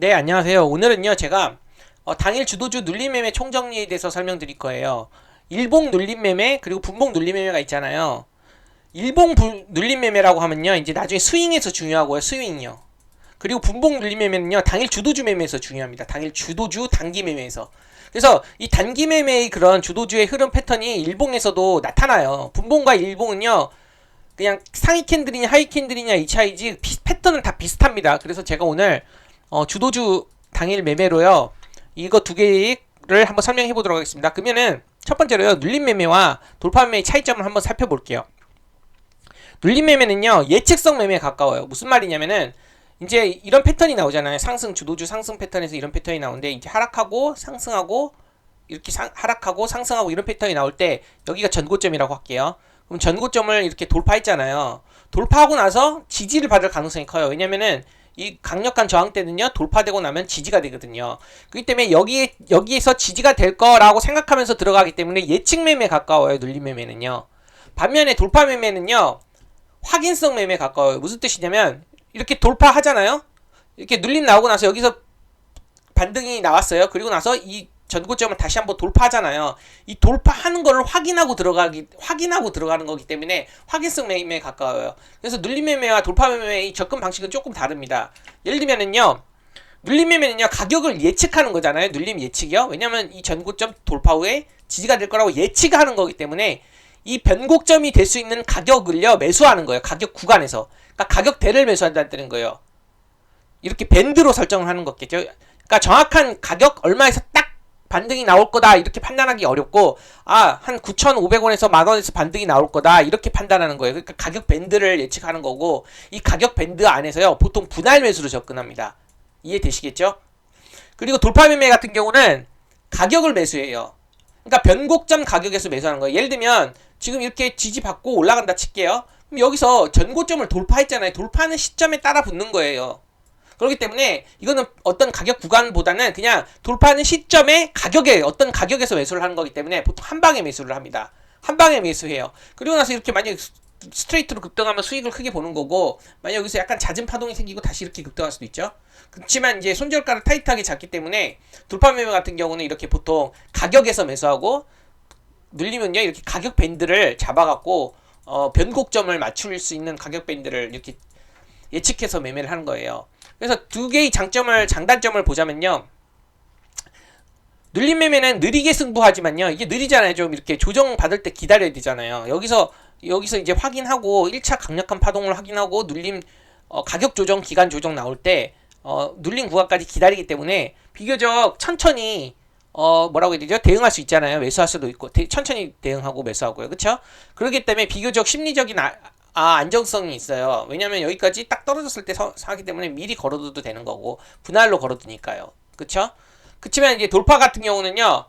네, 안녕하세요. 오늘은요, 제가 당일 주도주 눌림매매 총정리에 대해서 설명드릴 거예요. 일봉 눌림매매, 그리고 분봉 눌림매매가 있잖아요. 눌림매매라고 하면요, 이제 나중에 스윙에서 중요하고요, 스윙이요. 그리고 분봉 눌림매매는요, 당일 주도주 매매에서 중요합니다. 당일 주도주 단기 매매에서. 그래서 이 단기 매매의 그런 주도주의 흐름 패턴이 일봉에서도 나타나요. 분봉과 일봉은요, 그냥 상위 캔들이냐 하위 캔들이냐 이 차이지 패턴은 다 비슷합니다. 그래서 제가 오늘 주도주 당일 매매로요. 이거 두 개를 한번 설명해 보도록 하겠습니다. 그러면은 첫 번째로요. 눌림 매매와 돌파 매매의 차이점을 한번 살펴볼게요. 눌림 매매는요. 예측성 매매에 가까워요. 무슨 말이냐면은 이제 이런 패턴이 나오잖아요. 상승 주도주 상승 패턴에서 이런 패턴이 나오는데 이제 하락하고 상승하고 이렇게 하락하고 상승하고 이런 패턴이 나올 때 여기가 전고점이라고 할게요. 그럼 전고점을 이렇게 돌파했잖아요. 돌파하고 나서 지지를 받을 가능성이 커요. 왜냐면은 이 강력한 저항 때는요 돌파되고 나면 지지가 되거든요. 그렇기 때문에 여기에서 지지가 될 거라고 생각하면서 들어가기 때문에 예측 매매에 가까워요. 눌림 매매는요. 반면에 돌파 매매는요 확인성 매매에 가까워요. 무슨 뜻이냐면 이렇게 돌파하잖아요. 이렇게 눌림 나오고 나서 여기서 반등이 나왔어요. 그리고 나서 이 전고점을 다시 한번 돌파하잖아요. 이 돌파하는 거를 확인하고 들어가는 거기 때문에 확인성 매매에 가까워요. 그래서 눌림 매매와 돌파 매매의 접근 방식은 조금 다릅니다. 예를 들면은요. 눌림 매매는요. 가격을 예측하는 거잖아요. 눌림 예측이요. 왜냐면 이 전고점 돌파 후에 지지가 될 거라고 예측하는 거기 때문에 이 변곡점이 될 수 있는 가격을요. 매수하는 거예요. 가격 구간에서. 그러니까 가격대를 매수한다는 거예요. 이렇게 밴드로 설정을 하는 거겠죠. 그러니까 정확한 가격 얼마에서 딱 반등이 나올 거다 이렇게 판단하기 어렵고 한 9,500원에서 만원에서 반등이 나올 거다 이렇게 판단하는 거예요. 그러니까 가격 밴드를 예측하는 거고 이 가격 밴드 안에서요 보통 분할 매수로 접근합니다. 이해되시겠죠? 그리고 돌파 매매 같은 경우는 가격을 매수해요. 그러니까 변곡점 가격에서 매수하는 거예요. 예를 들면 지금 이렇게 지지받고 올라간다 칠게요. 그럼 여기서 전고점을 돌파했잖아요. 돌파하는 시점에 따라 붙는 거예요. 그렇기 때문에 이거는 어떤 가격 구간보다는 그냥 돌파하는 시점에 어떤 가격에서 매수를 하는 거기 때문에 보통 한 방에 매수를 합니다. 한 방에 매수해요. 그리고 나서 이렇게 만약에 스트레이트로 급등하면 수익을 크게 보는 거고 만약 여기서 약간 잦은 파동이 생기고 다시 이렇게 급등할 수도 있죠. 그렇지만 이제 손절가를 타이트하게 잡기 때문에 돌파 매매 같은 경우는 이렇게 보통 가격에서 매수하고 눌리면요 이렇게 가격 밴드를 잡아갖고 변곡점을 맞출 수 있는 가격 밴드를 이렇게 예측해서 매매를 하는 거예요. 그래서 두 개의 장단점을 보자면요. 눌림 매매는 느리게 승부하지만요. 이게 느리잖아요. 좀 이렇게 조정받을 때 기다려야 되잖아요. 여기서 이제 확인하고 1차 강력한 파동을 확인하고 눌림 가격 조정, 기간 조정 나올 때 눌림 구간까지 기다리기 때문에 비교적 천천히 뭐라고 해야 되죠? 대응할 수 있잖아요. 매수할 수도 있고 천천히 대응하고 매수하고요. 그렇죠? 그렇기 때문에 비교적 심리적인 안정성이 있어요. 왜냐면 여기까지 딱 떨어졌을 때 사기 때문에 미리 걸어둬도 되는 거고 분할로 걸어두니까요. 그쵸? 그치만 이제 돌파 같은 경우는요.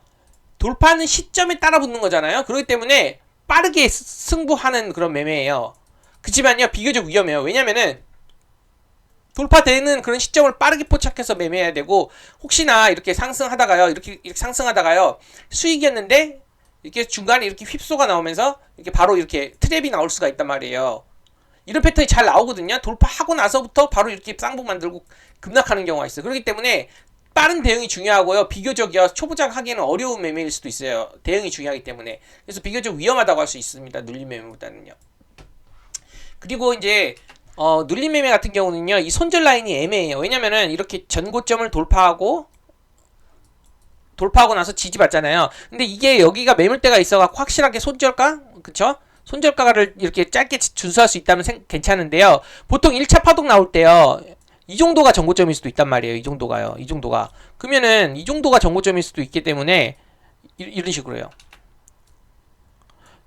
돌파하는 시점에 따라 붙는 거잖아요. 그렇기 때문에 빠르게 승부하는 그런 매매예요. 그치만요. 비교적 위험해요. 왜냐면은 돌파되는 그런 시점을 빠르게 포착해서 매매해야 되고 혹시나 이렇게 상승하다가요. 이렇게 상승하다가요. 수익이었는데 이렇게 중간에 이렇게 휩소가 나오면서 이렇게 바로 이렇게 트랩이 나올 수가 있단 말이에요. 이런 패턴이 잘 나오거든요. 돌파하고 나서부터 바로 이렇게 쌍봉 만들고 급락하는 경우가 있어요. 그렇기 때문에 빠른 대응이 중요하고요. 비교적이요. 초보자가 하기에는 어려운 매매일 수도 있어요. 대응이 중요하기 때문에. 그래서 비교적 위험하다고 할 수 있습니다. 눌림 매매보다는요. 그리고 이제 눌림 매매 같은 경우는요. 이 손절 라인이 애매해요. 왜냐면은 이렇게 전고점을 돌파하고 나서 지지받잖아요. 근데 이게 여기가 매물대가 있어갖고 확실하게 손절가? 그쵸? 손절가를 이렇게 짧게 준수할 수 있다면 괜찮은데요. 보통 1차 파동 나올 때요. 이 정도가 정고점일 수도 있단 말이에요. 이 정도가요. 이 정도가. 그러면은 이 정도가 정고점일 수도 있기 때문에 이런 식으로요.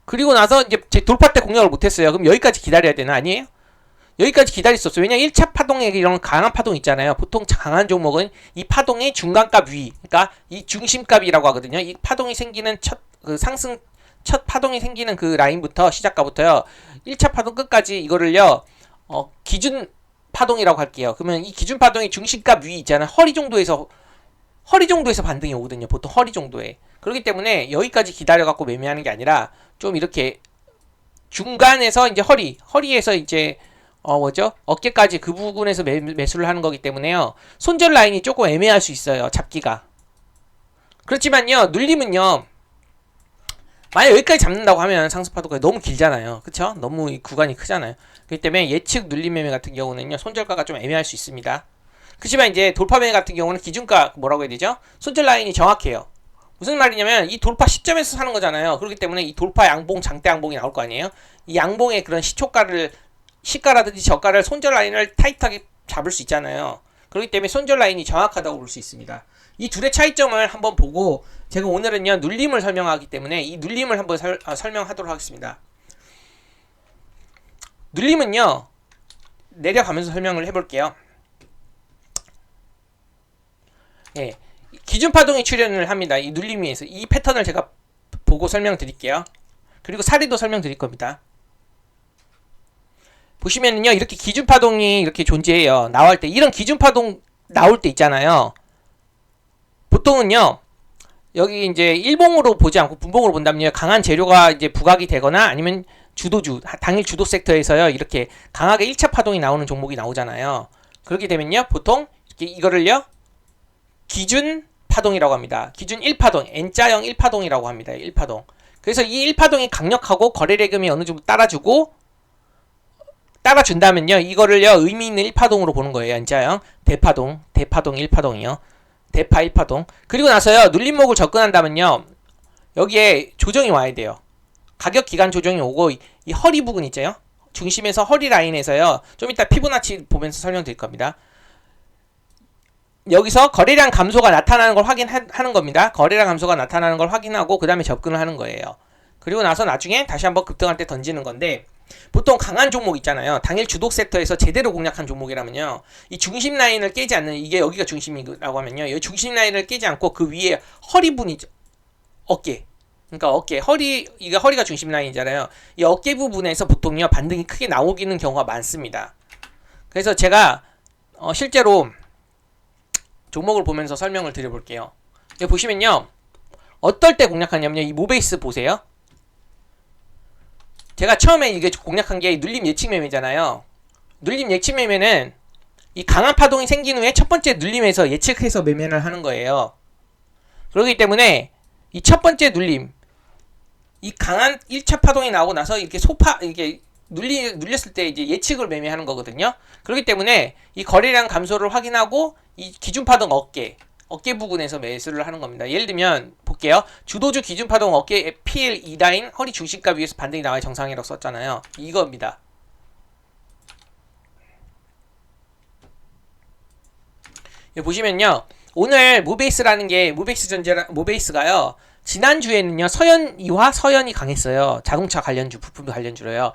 그리고 나서 이제 제 돌파 때 공략을 못했어요. 그럼 여기까지 기다려야 되나? 아니에요? 여기까지 기다릴 수 없어요. 왜냐 1차 파동에 이런 강한 파동 있잖아요. 보통 강한 종목은 이 파동의 중간값 위, 그러니까 이 중심값이라고 하거든요. 이 파동이 생기는 첫 파동이 생기는 그 라인부터 시작가부터요. 1차 파동 끝까지 이거를요. 기준 파동이라고 할게요. 그러면 이 기준 파동의 중심값 위 있잖아요. 허리 정도에서 반등이 오거든요. 보통 허리 정도에. 그렇기 때문에 여기까지 기다려 갖고 매매하는 게 아니라 좀 이렇게 중간에서 이제 허리에서 이제 뭐죠? 어깨까지 그 부분에서 매수를 하는 거기 때문에요. 손절 라인이 조금 애매할 수 있어요. 잡기가. 그렇지만요. 눌림은요. 만약 여기까지 잡는다고 하면 상승파도가 너무 길잖아요. 그쵸? 너무 이 구간이 크잖아요. 그렇기 때문에 예측 눌림 매매 같은 경우는요. 손절가가 좀 애매할 수 있습니다. 그렇지만 이제 돌파 매매 같은 경우는 기준가 뭐라고 해야 되죠? 손절 라인이 정확해요. 무슨 말이냐면 이 돌파 시점에서 사는 거잖아요. 그렇기 때문에 이 돌파 양봉, 장대 양봉이 나올 거 아니에요? 이 양봉의 그런 시가라든지 저가를 손절 라인을 타이트하게 잡을 수 있잖아요. 그렇기 때문에 손절 라인이 정확하다고 볼 수 있습니다. 이 둘의 차이점을 한번 보고 제가 오늘은요 눌림을 설명하기 때문에 이 눌림을 한번 설명하도록 하겠습니다. 눌림은요 내려가면서 설명을 해볼게요. 예, 기준 파동이 출현을 합니다. 이 눌림 위에서 이 패턴을 제가 보고 설명드릴게요. 그리고 사례도 설명드릴 겁니다. 보시면은요 이렇게 기준 파동이 이렇게 존재해요. 나올 때 이런 기준 파동 나올 때 있잖아요. 보통은요 여기 이제 일봉으로 보지 않고 분봉으로 본다면요 강한 재료가 이제 부각이 되거나 아니면 주도주 당일 주도 섹터에서요 이렇게 강하게 1차 파동이 나오는 종목이 나오잖아요. 그렇게 되면요 보통 이거를요 기준 파동이라고 합니다. 기준 1파동 N자형 1파동이라고 합니다. 1파동. 그래서 이 1파동이 강력하고 거래대금이 어느 정도 따라준다면요 이거를요 의미 있는 1파동으로 보는 거예요. N자형 대파동 1파동이요. 대파 1파동. 그리고 나서요 눌림목을 접근한다면요 여기에 조정이 와야 돼요. 가격 기간 조정이 오고 이 허리 부분 있죠. 중심에서 허리 라인에서요 좀 이따 피보나치 보면서 설명드릴 겁니다. 여기서 거래량 감소가 나타나는 걸 확인하는 겁니다. 거래량 감소가 나타나는 걸 확인하고 그 다음에 접근을 하는 거예요. 그리고 나서 나중에 다시 한번 급등할 때 던지는 건데 보통 강한 종목 있잖아요. 당일 주도 섹터에서 제대로 공략한 종목이라면요. 이 중심 라인을 깨지 않는 이게 여기가 중심이라고 하면요. 이 중심 라인을 깨지 않고 그 위에 허리 부분이죠. 어깨. 그러니까 어깨, 이게 허리가 중심 라인이잖아요. 이 어깨 부분에서 보통요. 반등이 크게 나오기는 경우가 많습니다. 그래서 제가 실제로 종목을 보면서 설명을 드려볼게요. 여기 보시면요. 어떨 때 공략하냐면요. 이 모베이스 보세요. 제가 처음에 이게 공략한 게 눌림 예측 매매잖아요. 눌림 예측 매매는 이 강한 파동이 생긴 후에 첫 번째 눌림에서 예측해서 매매를 하는 거예요. 그렇기 때문에 이 첫 번째 눌림, 이 강한 1차 파동이 나오고 나서 이렇게 이게 눌렸을 때 이제 예측을 매매하는 거거든요. 그렇기 때문에 이 거래량 감소를 확인하고 이 기준 파동 어깨 부분에서 매수를 하는 겁니다. 예를 들면 볼게요. 주도주 기준 파동 어깨 PL 2라인 허리 중심값 위에서 반등이 나와야 정상이라고 썼잖아요. 이겁니다. 여기 보시면요. 오늘 모베이스가요. 지난주에는요. 서현이 강했어요. 자동차 관련주, 부품 관련주로요.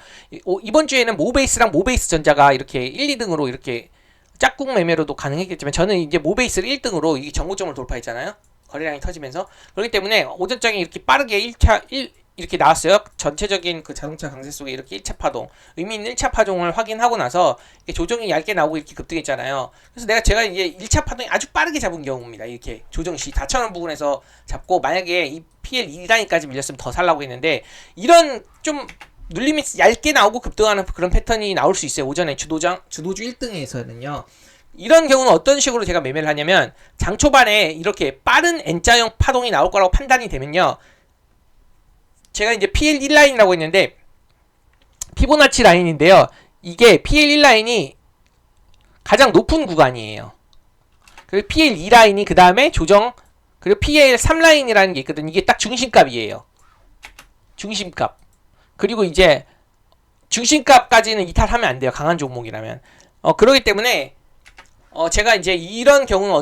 이번 주에는 모베이스랑 모베이스 전자가 이렇게 1, 2등으로 이렇게 짝꿍 매매로도 가능했겠지만 저는 이제 모베이스를 1등으로 이게 정고점을 돌파했잖아요. 거래량이 터지면서. 그렇기 때문에 오전장에 이렇게 빠르게 이렇게 나왔어요. 전체적인 그 자동차 강세 속에 이렇게 1차 파동, 의미 있는 1차 파동을 확인하고 나서 조정이 얇게 나오고 이렇게 급등했잖아요. 그래서 제가 이제 1차 파동이 아주 빠르게 잡은 경우입니다. 이렇게 조정 시 4,000원 부분에서 잡고 만약에 이 PL 2라인까지 밀렸으면 더 살라고 했는데 이런 좀 눌림이 얇게 나오고 급등하는 그런 패턴이 나올 수 있어요. 오전에 주도주 1등에서는요. 이런 경우는 어떤 식으로 제가 매매를 하냐면 장 초반에 이렇게 빠른 N자형 파동이 나올 거라고 판단이 되면요. 제가 이제 PL 1라인이라고 했는데 피보나치 라인인데요. 이게 PL 1라인이 가장 높은 구간이에요. 그리고 PL 2라인이 그 다음에 조정 그리고 PL 3라인이라는 게 있거든요. 이게 딱 중심값이에요. 중심값. 그리고 이제 중심값까지는 이탈하면 안 돼요. 강한 종목이라면. 그러기 때문에 제가 이제 이런 경우는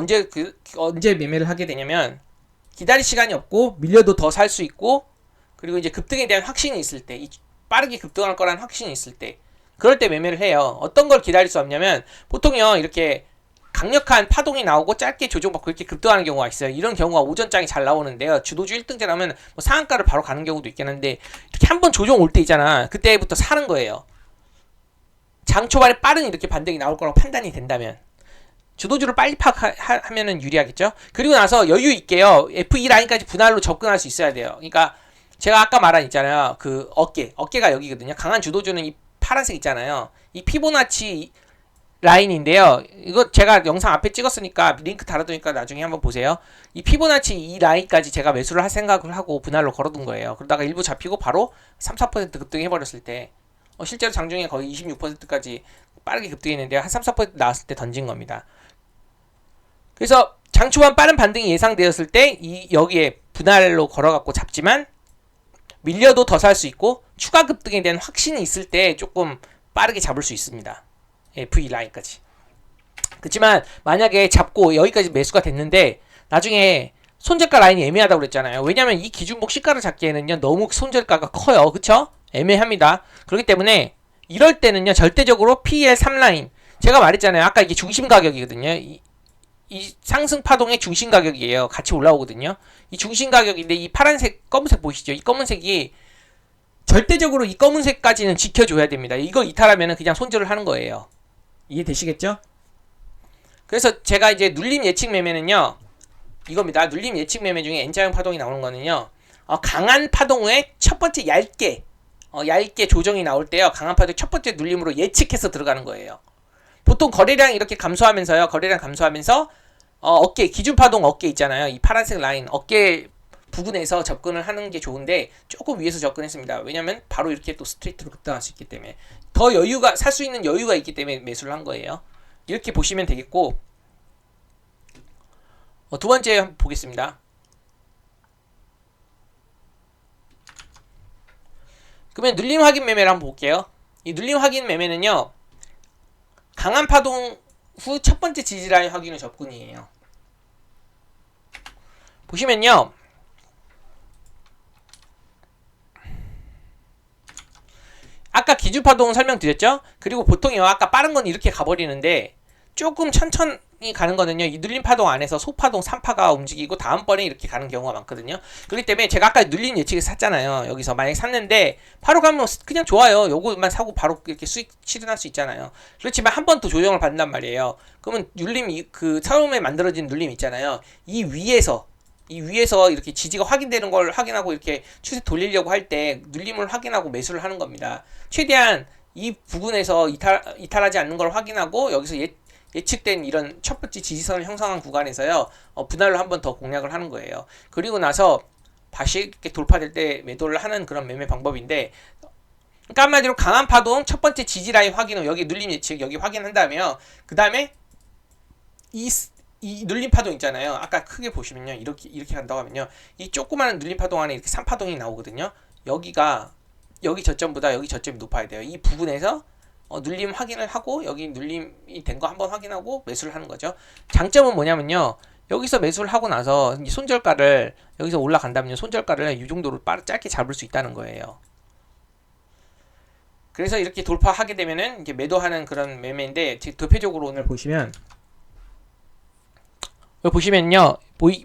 언제 매매를 하게 되냐면 기다릴 시간이 없고 밀려도 더 살 수 있고 그리고 이제 급등에 대한 확신이 있을 때 빠르게 급등할 거라는 확신이 있을 때 그럴 때 매매를 해요. 어떤 걸 기다릴 수 없냐면 보통요 이렇게 강력한 파동이 나오고 짧게 조정받고 이렇게 급등하는 경우가 있어요. 이런 경우가 오전장이 잘 나오는데요. 주도주 1등째 나오면 뭐 상한가를 바로 가는 경우도 있겠는데 이렇게 한번 조정 올 때 있잖아. 그때부터 사는 거예요. 장 초반에 빠른 이렇게 반등이 나올 거라고 판단이 된다면 주도주를 빨리 파악하면은 유리하겠죠. 그리고 나서 여유 있게요. F2 라인까지 분할로 접근할 수 있어야 돼요. 그러니까 제가 아까 말한 있잖아요. 그 어깨가 여기거든요. 강한 주도주는 이 파란색 있잖아요. 이 피보나치 라인인데요. 이거 제가 영상 앞에 찍었으니까 링크 달아두니까 나중에 한번 보세요. 이 피보나치 이 라인까지 제가 매수를 할 생각을 하고 분할로 걸어둔 거예요. 그러다가 일부 잡히고 바로 3, 4% 급등해버렸을 때 실제로 장중에 거의 26%까지 빠르게 급등했는데 한 3, 4% 나왔을 때 던진 겁니다. 그래서 장초반 빠른 반등이 예상되었을 때 여기에 분할로 걸어갖고 잡지만 밀려도 더 살 수 있고 추가 급등에 대한 확신이 있을 때 조금 빠르게 잡을 수 있습니다. V 라인까지. 그렇지만 만약에 잡고 여기까지 매수가 됐는데 나중에 손절가 라인이 애매하다고 그랬잖아요. 왜냐면 이 기준목 시가를 잡기에는요 너무 손절가가 커요. 그쵸? 애매합니다. 그렇기 때문에 이럴 때는요 절대적으로 PL 3라인 제가 말했잖아요. 아까 이게 중심 가격이거든요. 이 상승 파동의 중심 가격이에요. 같이 올라오거든요. 이 중심 가격인데 이 파란색 검은색 보이시죠? 이 검은색이 절대적으로 이 검은색까지는 지켜줘야 됩니다. 이거 이탈하면 그냥 손절을 하는 거예요. 이해되시겠죠? 그래서 제가 이제 눌림 예측 매매는요 이겁니다. 눌림 예측 매매 중에 N자형 파동이 나오는 거는요 강한 파동 후에 첫 번째 얇게 조정이 나올 때요 강한 파동 첫 번째 눌림으로 예측해서 들어가는 거예요. 보통 거래량 이렇게 감소하면서요 거래량 감소하면서 어깨 기준 파동 어깨 있잖아요. 이 파란색 라인 어깨 부근에서 접근을 하는 게 좋은데 조금 위에서 접근했습니다. 왜냐면 바로 이렇게 또 스트레이트로 급등할 수 있기 때문에 더 여유가 살 수 있는 여유가 있기 때문에 매수를 한 거예요. 이렇게 보시면 되겠고 두 번째 한번 보겠습니다. 그러면 눌림 확인 매매를 한번 볼게요. 이 눌림 확인 매매는요 강한 파동 후 첫 번째 지지라인 확인 후 접근이에요. 보시면요 아까 기준파동 설명드렸죠? 그리고 보통요 아까 빠른 건 이렇게 가버리는데 조금 천천히 가는 거는요 이 눌림파동 안에서 소파동 3파가 움직이고 다음번에 이렇게 가는 경우가 많거든요. 그렇기 때문에 제가 아까 눌림 예측을 샀잖아요. 여기서 만약에 샀는데 바로 가면 그냥 좋아요. 요거만 사고 바로 이렇게 수익 실현할 수 있잖아요. 그렇지만 한 번 더 조정을 받는단 말이에요. 그러면 눌림 그 처음에 만들어진 눌림 있잖아요. 이 위에서 이렇게 지지가 확인되는 걸 확인하고 이렇게 추세 돌리려고 할 때 눌림을 확인하고 매수를 하는 겁니다. 최대한 이 부분에서 이탈하지 않는 걸 확인하고 여기서 예측된 이런 첫 번째 지지선을 형성한 구간에서요 분할로 한 번 더 공략을 하는 거예요. 그리고 나서 다시 이렇게 돌파될 때 매도를 하는 그런 매매 방법인데 그러니까 한마디로 강한 파동 첫 번째 지지 라인 확인 후 여기 눌림 예측 여기 확인한다면 그 다음에 이 눌림 파동 있잖아요. 아까 크게 보시면요. 이렇게 간다고 하면요. 이 조그마한 눌림 파동 안에 이렇게 3파동이 나오거든요. 여기 저점보다 여기 저점이 높아야 돼요. 이 부분에서 눌림 확인을 하고 여기 눌림이 된 거 한번 확인하고 매수를 하는 거죠. 장점은 뭐냐면요. 여기서 매수를 하고 나서 손절가를 여기서 올라간다면요. 손절가를 이 정도로 짧게 잡을 수 있다는 거예요. 그래서 이렇게 돌파하게 되면은 이제 매도하는 그런 매매인데 대표적으로 오늘 보시면요.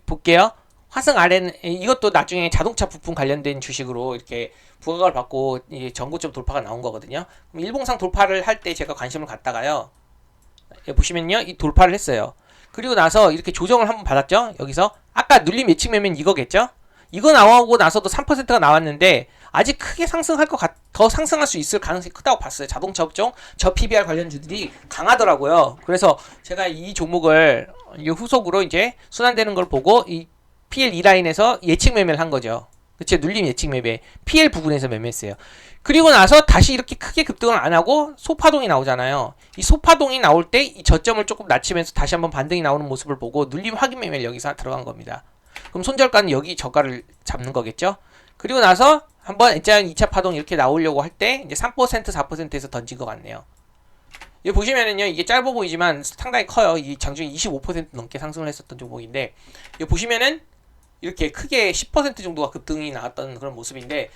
볼게요. 화성 RN 이것도 나중에 자동차 부품 관련된 주식으로 이렇게 부각을 받고 이제 전고점 돌파가 나온 거거든요. 그럼 일봉상 돌파를 할 때 제가 관심을 갖다가요. 보시면요. 이 돌파를 했어요. 그리고 나서 이렇게 조정을 한번 받았죠. 여기서 아까 눌림 예측 매매는 이거겠죠. 이거 나오고 나서도 3%가 나왔는데 아직 크게 더 상승할 수 있을 가능성이 크다고 봤어요. 자동차 업종 저 PBR 관련주들이 강하더라고요. 그래서 제가 이 종목을 후속으로 이제 순환되는 걸 보고 이 PL 2라인에서 예측 매매를 한 거죠. 그쵸? 눌림 예측 매매 PL 부근에서 매매했어요. 그리고 나서 다시 이렇게 크게 급등을 안 하고 소파동이 나오잖아요. 이 소파동이 나올 때 이 저점을 조금 낮추면서 다시 한번 반등이 나오는 모습을 보고 눌림 확인 매매를 여기서 들어간 겁니다. 그럼 손절가는 여기 저가를 잡는 거겠죠. 그리고 나서 한번 N자형 2차 파동 이렇게 나오려고 할 때 이제 3% 4%에서 던진 것 같네요. 여기 보시면은요 이게 짧아 보이지만 상당히 커요. 이 장중에 25% 넘게 상승을 했었던 종목인데 여기 보시면은 이렇게 크게 10% 정도가 급등이 나왔던 그런 모습인데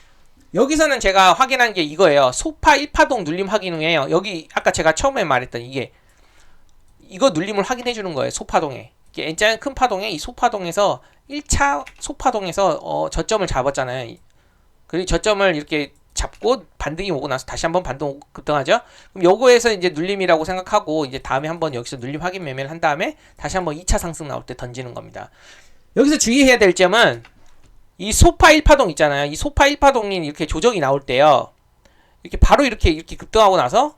여기서는 제가 확인한 게 이거예요. 소파 1파동 눌림 확인 후에요. 여기 아까 제가 처음에 말했던 이거 눌림을 확인해 주는 거예요. 소파동에. N자형 큰 파동에 이 소파동에서 1차 소파동에서 저점을 잡았잖아요. 그리고 저점을 이렇게 잡고 반등이 오고 나서 다시 한번 반등 급등하죠. 그럼 요거에서 이제 눌림이라고 생각하고 이제 다음에 한번 여기서 눌림 확인 매매를 한 다음에 다시 한번 2차 상승 나올 때 던지는 겁니다. 여기서 주의해야 될 점은 이 소파 1파동 있잖아요. 이 소파 1파동이 이렇게 조정이 나올 때요. 이렇게 바로 이렇게 급등하고 나서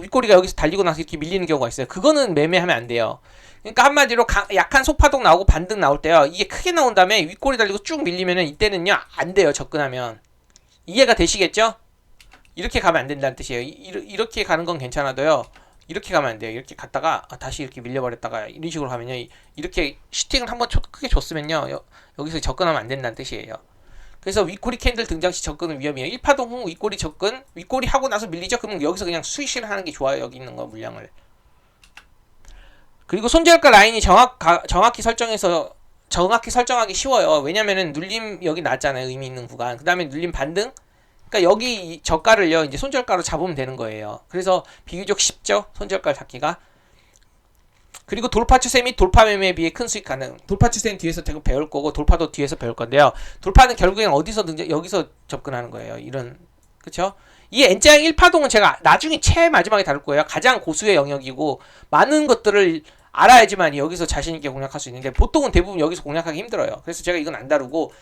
윗꼬리가 여기서 달리고 나서 이렇게 밀리는 경우가 있어요. 그거는 매매하면 안 돼요. 그러니까 한마디로 약한 속파동 나오고 반등 나올 때요. 이게 크게 나온 다음에 윗꼬리 달리고 쭉 밀리면은 이때는요 안 돼요. 접근하면. 이해가 되시겠죠? 이렇게 가면 안 된다는 뜻이에요. 이렇게 가는 건 괜찮아도요. 이렇게 가면 안 돼요. 이렇게 갔다가 다시 이렇게 밀려버렸다가 이런 식으로 가면요. 이렇게 슈팅을 한번 크게 줬으면요. 여기서 접근하면 안 된다는 뜻이에요. 그래서 윗꼬리 캔들 등장 시 접근은 위험해요. 1파동 후 윗꼬리 접근, 윗꼬리 하고 나서 밀리죠? 그러면 여기서 그냥 스위시를 하는 게 좋아요. 여기 있는 거 물량을. 그리고 손절가 라인이 정확히 설정하기 쉬워요. 왜냐면은 눌림 여기 났잖아요. 의미 있는 구간. 그 다음에 눌림 반등. 그러니까 여기 저가를요 이제 손절가로 잡으면 되는 거예요. 그래서 비교적 쉽죠. 손절가 잡기가. 그리고 돌파 추세 및 돌파 매매에 비해 큰 수익 가능. 돌파 추세는 뒤에서 계속 배울 거고 돌파도 뒤에서 배울 건데요. 돌파는 결국엔 어디서 여기서 접근하는 거예요. 이런 그쵸? 이 N자형 1파동은 제가 나중에 제일 마지막에 다룰 거예요. 가장 고수의 영역이고 많은 것들을 알아야지만 여기서 자신있게 공략할 수 있는데 보통은 대부분 여기서 공략하기 힘들어요. 그래서 제가 이건 안 다루고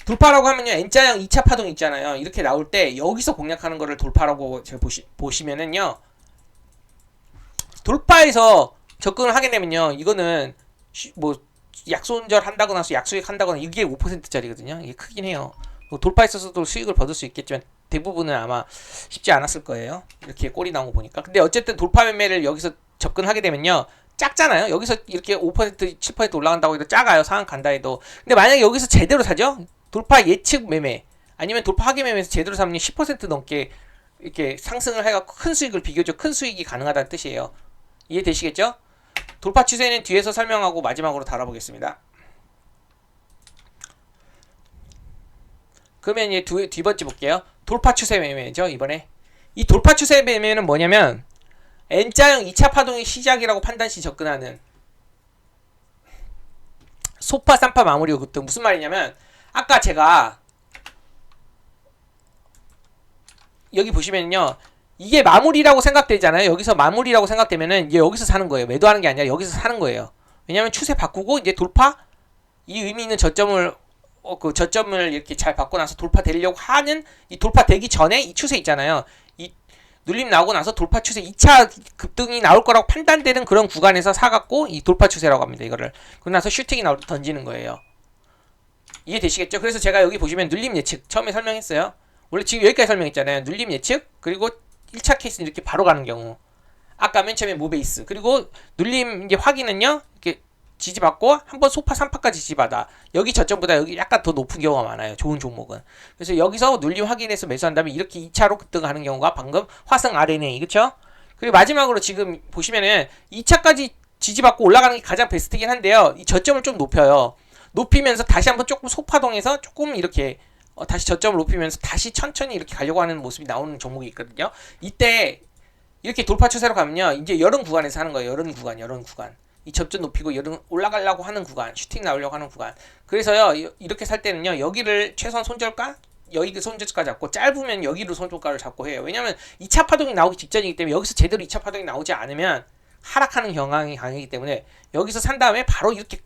돌파라고 하면요 N자형 2차 파동 있잖아요. 이렇게 나올 때 여기서 공략하는 거를 돌파라고 제가 보시면은요 돌파에서 접근을 하게 되면요 이거는 뭐 약손절 한다고 나서 약수익 한다거나 이게 5%짜리거든요. 이게 크긴 해요. 뭐 돌파에 있어서도 수익을 받을 수 있겠지만 대부분은 아마 쉽지 않았을 거예요. 이렇게 꼴이 나온 거 보니까. 근데 어쨌든 돌파 매매를 여기서 접근하게 되면요 작잖아요. 여기서 이렇게 5% 7% 올라간다고 해도 작아요. 상한 간다 해도. 근데 만약에 여기서 제대로 사죠? 돌파 예측 매매 아니면 돌파 하기 매매에서 제대로 사면 10% 넘게 이렇게 상승을 해갖고 큰 수익을 비교적 큰 수익이 가능하다는 뜻이에요. 이해되시겠죠? 돌파 추세는 뒤에서 설명하고 마지막으로 다뤄보겠습니다. 그러면 이제 두 번째 볼게요. 돌파 추세 매매죠 이번에. 이 돌파 추세 매매는 뭐냐면 N자형 2차 파동의 시작이라고 판단 시 접근하는 소파 3파 마무리 급등. 무슨 말이냐면 아까 제가 여기 보시면요 이게 마무리라고 생각되잖아요. 여기서 마무리라고 생각되면은 이제 여기서 사는 거예요. 매도하는 게 아니라 여기서 사는 거예요. 왜냐면 추세 바꾸고 이제 돌파 이 의미 있는 저점을 그 저점을 이렇게 잘 받고 나서 돌파되려고 하는 이 돌파되기 전에 이 추세 있잖아요. 이 눌림 나오고 나서 돌파 추세 2차 급등이 나올 거라고 판단되는 그런 구간에서 사갖고 이 돌파 추세라고 합니다. 이거를. 그러고 나서 슈팅이 나올 때 던지는 거예요. 이해되시겠죠? 그래서 제가 여기 보시면 눌림 예측 처음에 설명했어요. 원래 지금 여기까지 설명했잖아요. 눌림 예측 그리고 1차 케이스는 이렇게 바로 가는 경우. 아까 맨 처음에 모베이스 그리고 눌림 이제 확인은요 이렇게 지지받고 한번 소파 3파까지 지지받아. 여기 저점보다 여기 약간 더 높은 경우가 많아요. 좋은 종목은. 그래서 여기서 눌림 확인해서 매수한 다음에 이렇게 2차로 급등하는 경우가 방금 화성 RNA 그쵸? 그리고 마지막으로 지금 보시면은 2차까지 지지받고 올라가는 게 가장 베스트긴 한데요. 이 저점을 좀 높여요. 높이면서 다시 한번 조금 소파동에서 조금 이렇게 다시 저점을 높이면서 다시 천천히 이렇게 가려고 하는 모습이 나오는 종목이 있거든요. 이때 이렇게 돌파 추세로 가면요. 이제 이런 구간에서 하는 거예요. 이런 구간. 이 접점 높이고 올라가려고 하는 구간, 슈팅 나오려고 하는 구간. 그래서요. 이렇게 살 때는요. 여기를 최소한 손절가, 여기 손절가 잡고 짧으면 여기로 손절가를 잡고 해요. 왜냐면 2차 파동이 나오기 직전이기 때문에 여기서 제대로 2차 파동이 나오지 않으면 하락하는 경향이 강하기 때문에 여기서 산 다음에 바로 이렇게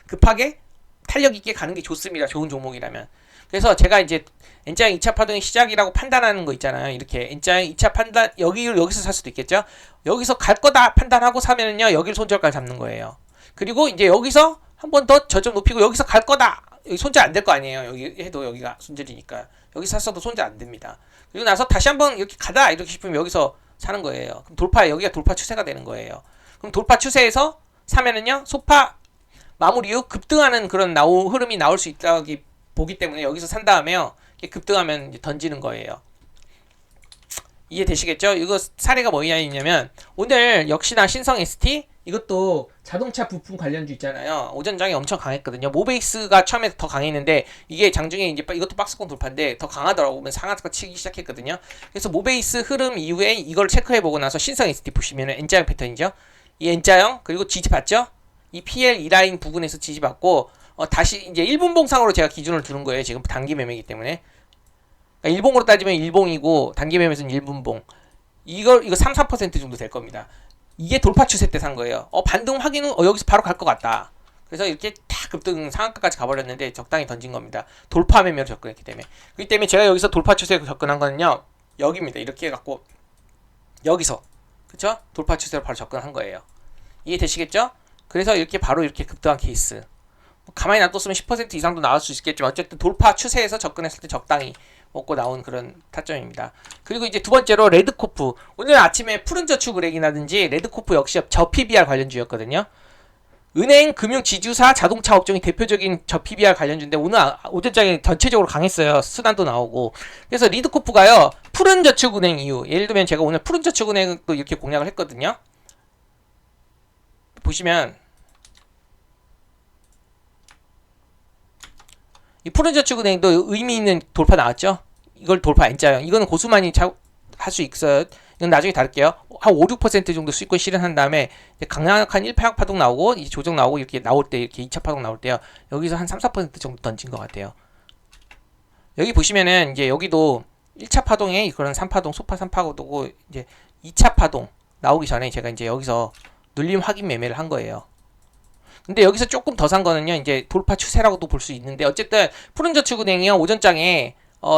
급하게 탄력 있게 가는 게 좋습니다. 좋은 종목이라면. 그래서 제가 이제 N자형 2차 파동의 시작이라고 판단하는 거 있잖아요. 이렇게 N자형 2차 판단 여기서 살 수도 있겠죠. 여기서 갈 거다 판단하고 사면은요. 여기를 손절가 잡는 거예요. 그리고 이제 여기서 한 번 더 저점 높이고 여기서 갈 거다. 여기 손절 안 될 거 아니에요. 여기 해도 여기가 손절이니까. 여기 샀어도 손절 안 됩니다. 그리고 나서 다시 한번 이렇게 가다 이렇게 싶으면 여기서 사는 거예요. 그럼 여기가 돌파 추세가 되는 거예요. 그럼 돌파 추세에서 사면은요. 소파 마무리 후 급등하는 그런 흐름이 나올 수 있다기 보기 때문에 여기서 산 다음에요. 급등하면 이제 던지는 거예요. 이해되시겠죠? 이거 사례가 뭐냐면 오늘 역시나 신성 ST 이것도 자동차 부품 관련주 있잖아요. 오전장에 엄청 강했거든요. 모베이스가 처음에 더 강했는데 이게 장중에 이제 이것도 박스권 돌파인데 더 강하더라고. 보면 상하가 치기 시작했거든요. 그래서 모베이스 흐름 이후에 이걸 체크해보고 나서 신성 ST 보시면은 N자형 패턴이죠. 이 N자형 그리고 지지받죠? 이 PL 2라인 부근에서 지지받고 다시 이제 일분봉상으로 제가 기준을 두는 거예요. 지금 단기 매매이기 때문에. 그러니까 일봉으로 따지면 일봉이고 단기 매매에서는 일분봉. 이거 3-4% 정도 될 겁니다. 이게 돌파 추세 때 산 거예요. 반등 확인은 여기서 바로 갈 것 같다. 그래서 이렇게 다 급등 상한가까지 가버렸는데 적당히 던진 겁니다. 돌파 매매로 접근했기 때문에. 그렇기 때문에 제가 여기서 돌파 추세 접근한 거는요. 여기입니다. 이렇게 해갖고 여기서 그쵸? 돌파 추세로 바로 접근한 거예요. 이해되시겠죠? 그래서 이렇게 바로 이렇게 급등한 케이스. 가만히 놔뒀으면 10% 이상도 나올 수 있겠지만 어쨌든 돌파 추세에서 접근했을 때 적당히 먹고 나온 그런 타점입니다. 그리고 이제 두 번째로 레드코프. 오늘 아침에 푸른저축은행이라든지 레드코프 역시 저 PBR 관련주였거든요. 은행, 금융, 지주사, 자동차 업종이 대표적인 저 PBR 관련주인데 오늘 오전장에 전체적으로 강했어요. 수단도 나오고. 그래서 리드코프가요. 푸른저축은행 이유. 예를 들면 제가 오늘 푸른저축은행도 이렇게 공략을 했거든요. 보시면 이 푸른저축은행도 의미 있는 돌파 나왔죠. 이걸 돌파 N자형. 이거는 고수만이 할 수 있어요. 이건 나중에 다룰게요. 한 5, 6% 정도 수익권 실현한 다음에 강력한 1파 파동 나오고 이제 조정 나오고 이렇게 나올 때 이렇게 2차 파동 나올 때요. 여기서 한 3, 4% 정도 던진 것 같아요. 여기 보시면은 이제 여기도 1차 파동에 그런 3파동, 소파 3파고도고 이제 2차 파동 나오기 전에 제가 이제 여기서 눌림 확인 매매를 한 거예요. 근데 여기서 조금 더 산 거는요. 이제 돌파 추세라고도 볼 수 있는데 어쨌든 푸른저축은행이요. 오전장에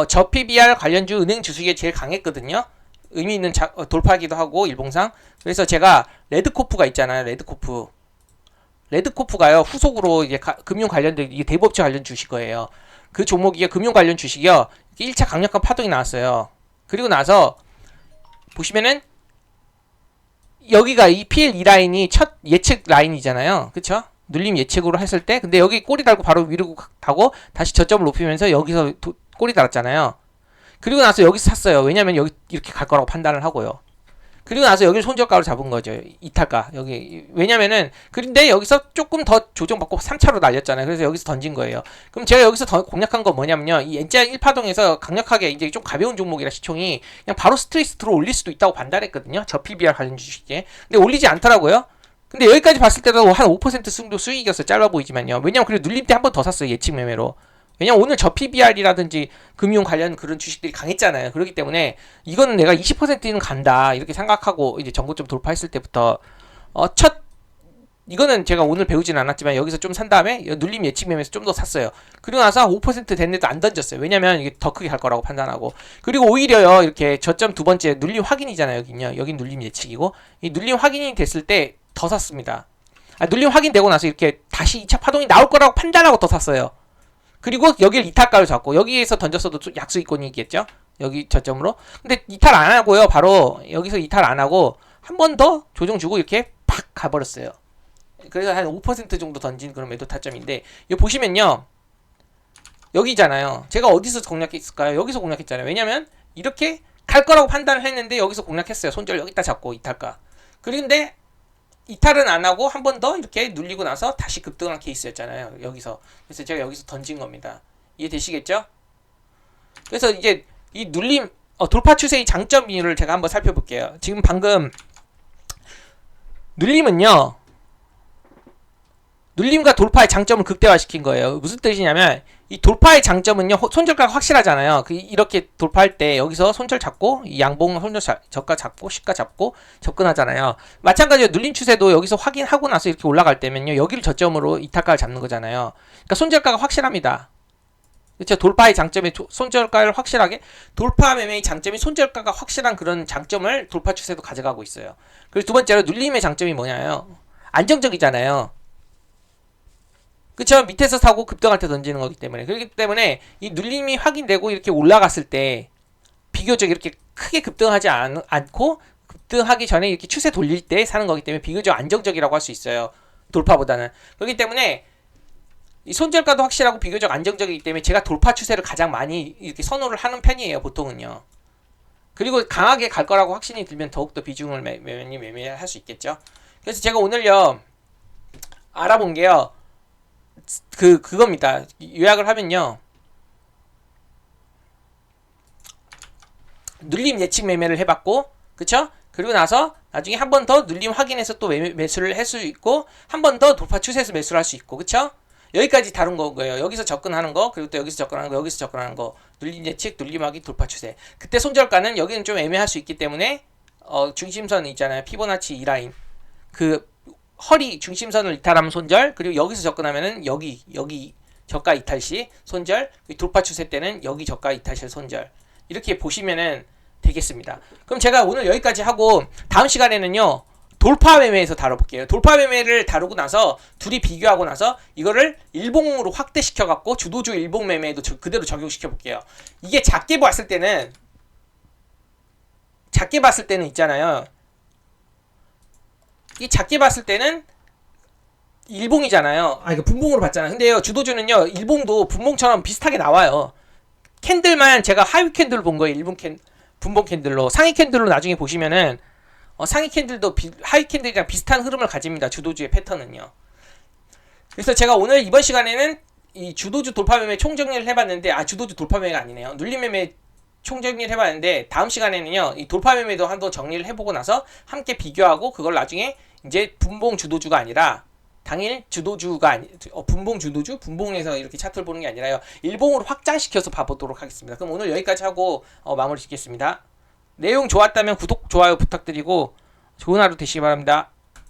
저 PBR 관련주 은행 주식에 제일 강했거든요. 의미 있는 돌파기도 하고 일봉상. 그래서 제가 레드코프가 있잖아요. 레드코프가요. 후속으로 이제 금융 관련된 이게 대부업체 관련 주식 거예요. 그 종목이 금융 관련 주식이요. 1차 강력한 파동이 나왔어요. 그리고 나서 보시면은 여기가 이 PL2 라인이 첫 예측 라인이잖아요. 그쵸? 눌림 예측으로 했을 때 근데 여기 꼬리 달고 바로 위로 가고 다시 저점을 높이면서 여기서 꼬리 달았잖아요. 그리고 나서 여기서 샀어요. 왜냐면 여기 이렇게 갈 거라고 판단을 하고요. 그리고 나서 여기를 손절가로 잡은 거죠. 이탈가. 여기 왜냐면은 그런데 여기서 조금 더 조정받고 3차로 날렸잖아요. 그래서 여기서 던진 거예요. 그럼 제가 여기서 더 공략한 건 뭐냐면요. 이 N자 1파동에서 강력하게 이제 좀 가벼운 종목이라 시총이 그냥 바로 스트레이트 들어 올릴 수도 있다고 판단했거든요. 저 PBR 관련 주식에. 근데 올리지 않더라고요. 근데 여기까지 봤을 때도 한 5% 정도 수익이었어요. 짧아 보이지만요. 왜냐면 그래 눌림 때 한 번 더 샀어요. 예측 매매로. 왜냐면 오늘 저 PBR이라든지 금융 관련 그런 주식들이 강했잖아요. 그렇기 때문에 이거는 내가 20%는 간다 이렇게 생각하고 이제 전고점 돌파했을 때부터 이거는 제가 오늘 배우지는 않았지만 여기서 좀 산 다음에 눌림 예측 매매에서 좀 더 샀어요. 그리고 나서 5% 됐는데도 안 던졌어요. 왜냐면 이게 더 크게 갈 거라고 판단하고. 그리고 오히려요 이렇게 저점 두 번째 눌림 확인이잖아요. 여긴 눌림 예측이고 이 눌림 확인이 됐을 때 더 샀습니다. 눌림 확인되고 나서 이렇게 다시 2차 파동이 나올 거라고 판단하고 더 샀어요. 그리고 여기를 이탈가로 잡고 여기에서 던졌어도 약수익권이겠죠. 여기 저점으로. 근데 이탈 안 하고요. 바로 여기서 이탈 안 하고 한 번 더 조정 주고 이렇게 팍 가버렸어요. 그래서 한 5% 정도 던진 그런 매도 타점인데 여기 보시면요. 여기잖아요. 제가 어디서 공략했을까요? 여기서 공략했잖아요. 왜냐면 이렇게 갈 거라고 판단을 했는데 여기서 공략했어요. 손절 여기다 잡고 이탈가. 그런데 이탈은 안 하고 한 번 더 이렇게 눌리고 나서 다시 급등한 케이스였잖아요. 여기서. 그래서 제가 여기서 던진 겁니다. 이해되시겠죠? 그래서 이제 이 눌림 돌파 추세의 장점 이유를 제가 한번 살펴볼게요. 지금 방금 눌림은요. 눌림과 돌파의 장점을 극대화시킨 거예요. 무슨 뜻이냐면 이 돌파의 장점은요. 손절가가 확실하잖아요. 이렇게 돌파할 때 여기서 손절 잡고 이 양봉 손절 저가 잡고 시가 잡고 접근하잖아요. 마찬가지로 눌림 추세도 여기서 확인하고 나서 이렇게 올라갈 때면요. 여기를 저점으로 이탈가를 잡는 거잖아요. 그러니까 손절가가 확실합니다. 그렇죠. 돌파의 장점이 손절가를 확실하게 돌파 매매의 장점이 손절가가 확실한 그런 장점을 돌파 추세도 가져가고 있어요. 그리고 두 번째로 눌림의 장점이 뭐냐요. 안정적이잖아요. 그쵸? 밑에서 사고 급등할 때 던지는 거기 때문에. 그렇기 때문에 이 눌림이 확인되고 이렇게 올라갔을 때 비교적 이렇게 크게 급등하지 않고 급등하기 전에 이렇게 추세 돌릴 때 사는 거기 때문에 비교적 안정적이라고 할 수 있어요. 돌파보다는. 그렇기 때문에 이 손절가도 확실하고 비교적 안정적이기 때문에 제가 돌파 추세를 가장 많이 이렇게 선호를 하는 편이에요. 보통은요. 그리고 강하게 갈 거라고 확신이 들면 더욱더 비중을 매매할 수 있겠죠. 그래서 제가 오늘요 알아본 게요. 그겁니다. 요약을 하면요. 눌림 예측 매매를 해봤고, 그쵸? 그리고 나서 나중에 한 번 더 눌림 확인해서 또 매수를 할 수 있고, 한 번 더 돌파 추세에서 매수를 할 수 있고, 그쵸? 여기까지 다룬 거고요. 여기서 접근하는 거, 그리고 또 여기서 접근하는 거, 여기서 접근하는 거, 눌림 예측, 눌림 확인, 돌파 추세. 그때 손절가는 여기는 좀 애매할 수 있기 때문에, 중심선 있잖아요. 피보나치 2라인. 허리 중심선을 이탈하면 손절, 그리고 여기서 접근하면은 여기 저가 이탈 시 손절, 돌파 추세 때는 여기 저가 이탈 시 손절. 이렇게 보시면은 되겠습니다. 그럼 제가 오늘 여기까지 하고 다음 시간에는요 돌파 매매에서 다뤄볼게요. 돌파 매매를 다루고 나서 둘이 비교하고 나서 이거를 일봉으로 확대시켜 갖고 주도주 일봉 매매에도 그대로 적용시켜 볼게요. 이게 작게 봤을 때는 있잖아요. 이 작게 봤을 때는 일봉이잖아요. 이거 분봉으로 봤잖아요. 근데요 주도주는요 일봉도 분봉처럼 비슷하게 나와요. 캔들만 제가 하위 캔들로 본 거예요. 분봉 캔들로. 상위 캔들로 나중에 보시면은 상위 캔들도 하위 캔들이랑 비슷한 흐름을 가집니다. 주도주의 패턴은요. 그래서 제가 오늘 이번 시간에는 이 주도주 돌파 매매 총정리를 해봤는데 주도주 돌파 매매가 아니네요. 눌림 매매 총정리를 해봤는데 다음 시간에는요 이 돌파 매매도 한번 정리를 해보고 나서 함께 비교하고 그걸 나중에 이제 분봉 주도주가 아니라 당일 주도주가 분봉 주도주? 분봉에서 이렇게 차트를 보는 게 아니라요 일봉으로 확장시켜서 봐보도록 하겠습니다. 그럼 오늘 여기까지 하고 마무리 짓겠습니다. 내용 좋았다면 구독, 좋아요 부탁드리고 좋은 하루 되시기 바랍니다.